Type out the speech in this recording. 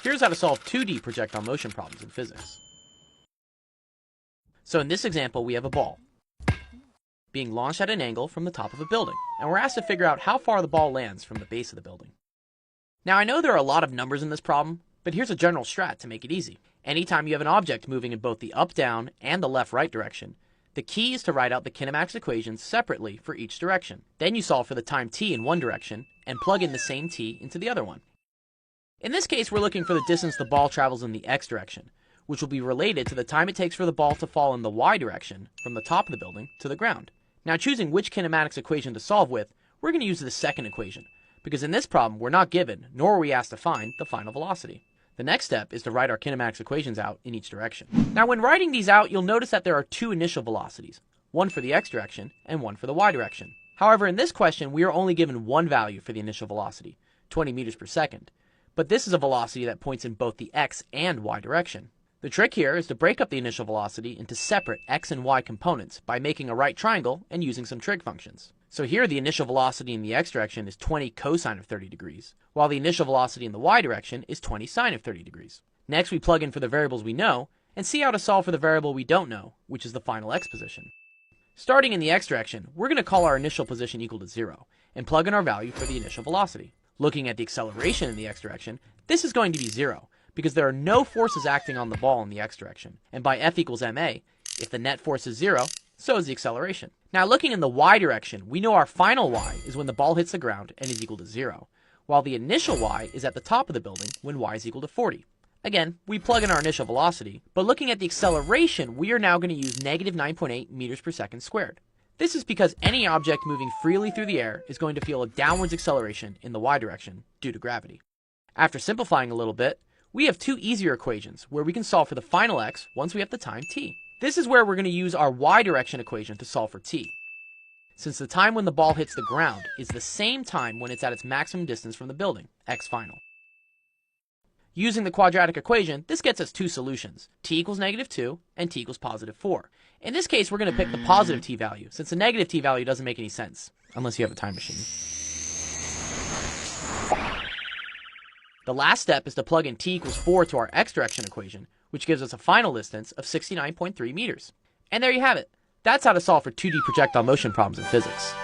Here's how to solve 2D projectile motion problems in physics. So in this example, we have a ball being launched at an angle from the top of a building, and we're asked to figure out how far the ball lands from the base of the building. Now I know there are a lot of numbers in this problem, but here's a general strat to make it easy. Anytime you have an object moving in both the up-down and the left-right direction, the key is to write out the kinematics equations separately for each direction. Then you solve for the time t in one direction and plug in the same t into the other one. In this case, we're looking for the distance the ball travels in the x direction, which will be related to the time it takes for the ball to fall in the y direction from the top of the building to the ground. Now choosing which kinematics equation to solve with, we're going to use the second equation, because in this problem we're not given, nor are we asked to find, the final velocity. The next step is to write our kinematics equations out in each direction. Now when writing these out, you'll notice that there are two initial velocities, one for the x direction and one for the y direction. However, in this question, we are only given one value for the initial velocity, 20 meters per second. But this is a velocity that points in both the x and y direction. The trick here is to break up the initial velocity into separate x and y components by making a right triangle and using some trig functions. So here the initial velocity in the x direction is 20 cosine of 30 degrees, while the initial velocity in the y direction is 20 sine of 30 degrees. Next we plug in for the variables we know, and see how to solve for the variable we don't know, which is the final x position. Starting in the x direction, we're going to call our initial position equal to 0, and plug in our value for the initial velocity. Looking at the acceleration in the x direction, this is going to be 0, because there are no forces acting on the ball in the x direction, and by F equals ma, if the net force is 0, so is the acceleration. Now looking in the y direction, we know our final y is when the ball hits the ground and is equal to 0, while the initial y is at the top of the building when y is equal to 40. Again, we plug in our initial velocity, but looking at the acceleration, we are now going to use negative 9.8 meters per second squared. This is because any object moving freely through the air is going to feel a downwards acceleration in the y direction due to gravity. After simplifying a little bit, we have two easier equations where we can solve for the final x once we have the time t. This is where we're going to use our y direction equation to solve for t, since the time when the ball hits the ground is the same time when it's at its maximum distance from the building, x final. Using the quadratic equation, this gets us two solutions, t equals negative 2 and t equals positive 4. In this case, we're going to pick the positive t value, since the negative t value doesn't make any sense, unless you have a time machine. The last step is to plug in t equals 4 to our x direction equation, which gives us a final distance of 69.3 meters. And there you have it. That's how to solve for 2D projectile motion problems in physics.